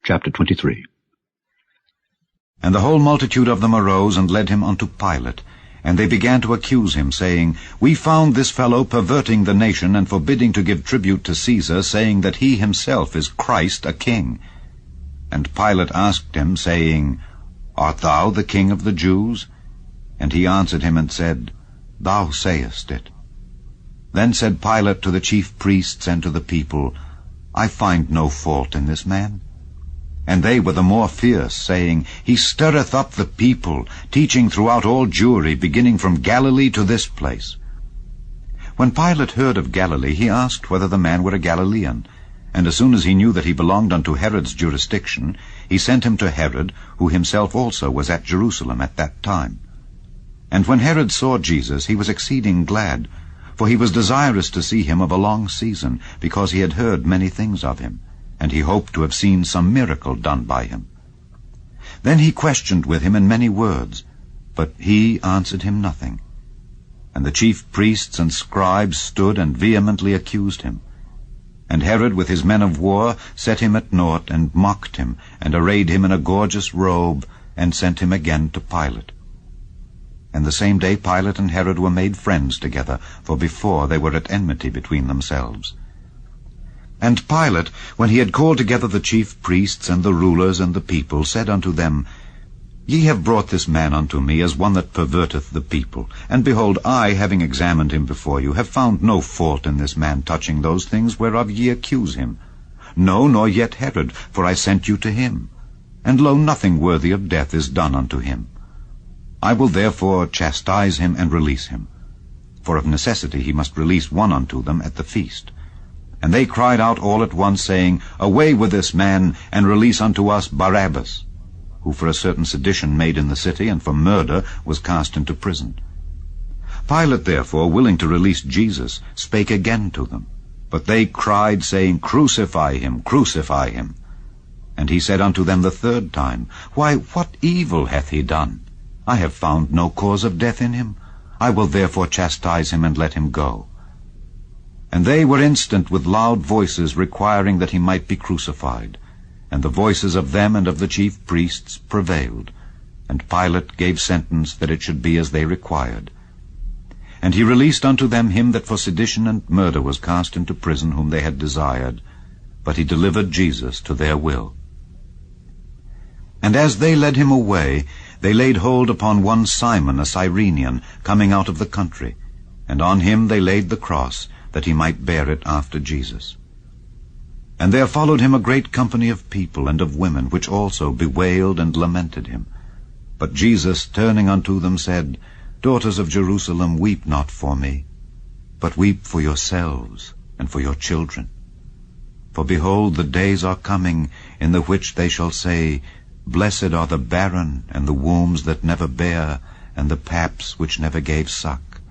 Chapter 23. And the whole multitude of them arose and led him unto Pilate. And they began to accuse him, saying, We found this fellow perverting the nation, and forbidding to give tribute to Caesar, saying that he himself is Christ, a king. And Pilate asked him, saying, Art thou the king of the Jews? And he answered him and said, Thou sayest it. Then said Pilate to the chief priests and to the people, I find no fault in this man. And they were the more fierce, saying, He stirreth up the people, teaching throughout all Jewry, beginning from Galilee to this place. When Pilate heard of Galilee, he asked whether the man were a Galilean. And as soon as he knew that he belonged unto Herod's jurisdiction, he sent him to Herod, who himself also was at Jerusalem at that time. And when Herod saw Jesus, he was exceeding glad, for he was desirous to see him of a long season, because he had heard many things of him, and he hoped to have seen some miracle done by him. Then he questioned with him in many words, but he answered him nothing. And the chief priests and scribes stood and vehemently accused him. And Herod with his men of war set him at naught, and mocked him, and arrayed him in a gorgeous robe, and sent him again to Pilate. And the same day Pilate and Herod were made friends together, for before they were at enmity between themselves. And Pilate, when he had called together the chief priests and the rulers and the people, said unto them, Ye have brought this man unto me as one that perverteth the people. And behold, I, having examined him before you, have found no fault in this man touching those things whereof ye accuse him. No, nor yet Herod, for I sent you to him. And lo, nothing worthy of death is done unto him. I will therefore chastise him and release him. For of necessity he must release one unto them at the feast. And they cried out all at once, saying, Away with this man, and release unto us Barabbas, who for a certain sedition made in the city, and for murder was cast into prison. Pilate therefore, willing to release Jesus, spake again to them. But they cried, saying, Crucify him, crucify him. And he said unto them the third time, Why, what evil hath he done? I have found no cause of death in him. I will therefore chastise him and let him go. And they were instant with loud voices, requiring that he might be crucified. And the voices of them and of the chief priests prevailed. And Pilate gave sentence that it should be as they required. And he released unto them him that for sedition and murder was cast into prison, whom they had desired. But he delivered Jesus to their will. And as they led him away, they laid hold upon one Simon, a Cyrenian, coming out of the country. And on him they laid the cross, that he might bear it after Jesus. And there followed him a great company of people and of women, which also bewailed and lamented him. But Jesus, turning unto them, said, Daughters of Jerusalem, weep not for me, but weep for yourselves and for your children. For behold, the days are coming, in the which they shall say, Blessed are the barren, and the wombs that never bare, and the paps which never gave suck.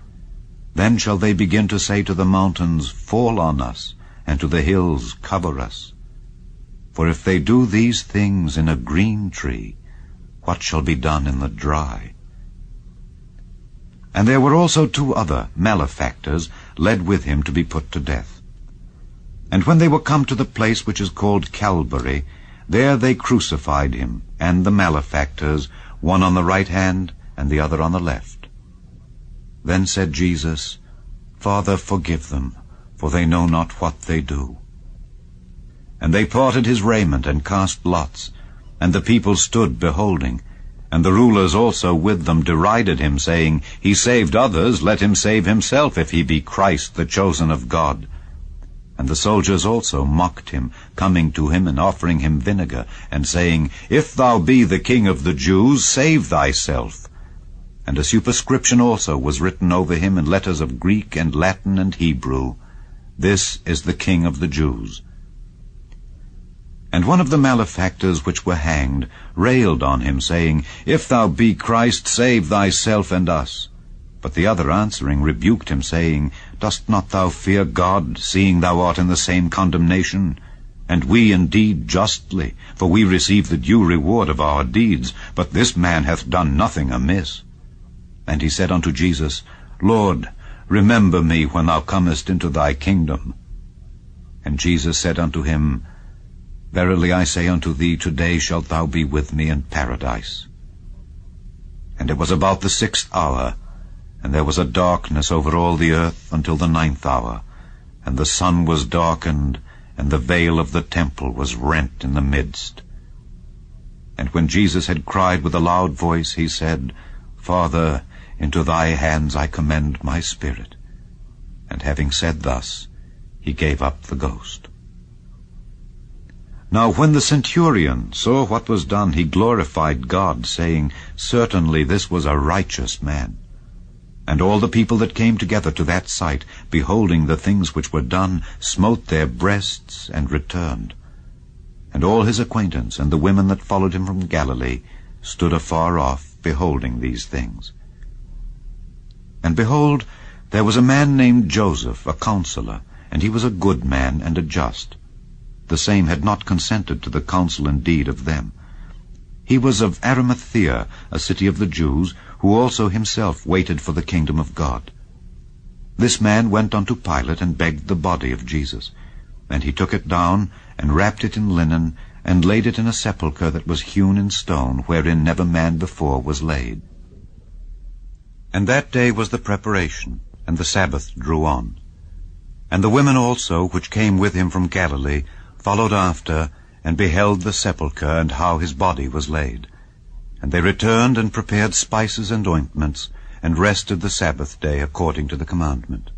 Then shall they begin to say to the mountains, Fall on us, and to the hills, Cover us. For if they do these things in a green tree, what shall be done in the dry? And there were also two other malefactors led with him to be put to death. And when they were come to the place which is called Calvary, there they crucified him, and the malefactors, one on the right hand, and the other on the left. Then said Jesus, Father, forgive them, for they know not what they do. And they parted his raiment, and cast lots. And the people stood beholding. And the rulers also with them derided him, saying, He saved others, let him save himself, if he be Christ, the chosen of God. And the soldiers also mocked him, coming to him and offering him vinegar, and saying, If thou be the King of the Jews, save thyself. And a superscription also was written over him in letters of Greek and Latin and Hebrew, This is the King of the Jews. And one of the malefactors which were hanged railed on him, saying, If thou be Christ, save thyself and us. But the other answering rebuked him, saying, Dost not thou fear God, seeing thou art in the same condemnation? And we indeed justly, for we receive the due reward of our deeds, but this man hath done nothing amiss. And he said unto Jesus, Lord, remember me when thou comest into thy kingdom. And Jesus said unto him, Verily I say unto thee, today shalt thou be with me in paradise. And it was about the 6th hour, and there was a darkness over all the earth until the 9th hour, and the sun was darkened, and the veil of the temple was rent in the midst. And when Jesus had cried with a loud voice, he said, Father, into thy hands I commend my spirit. And having said thus, he gave up the ghost. Now when the centurion saw what was done, he glorified God, saying, Certainly this was a righteous man. And all the people that came together to that sight, beholding the things which were done, smote their breasts and returned. And all his acquaintance and the women that followed him from Galilee stood afar off, beholding these things. And behold, there was a man named Joseph, a counselor, and he was a good man and a just. The same had not consented to the counsel and deed of them. He was of Arimathea, a city of the Jews, who also himself waited for the kingdom of God. This man went unto Pilate and begged the body of Jesus. And he took it down, and wrapped it in linen, and laid it in a sepulchre that was hewn in stone, wherein never man before was laid. And that day was the preparation, and the Sabbath drew on. And the women also, which came with him from Galilee, followed after, and beheld the sepulchre, and how his body was laid. And they returned and prepared spices and ointments, and rested the Sabbath day according to the commandment.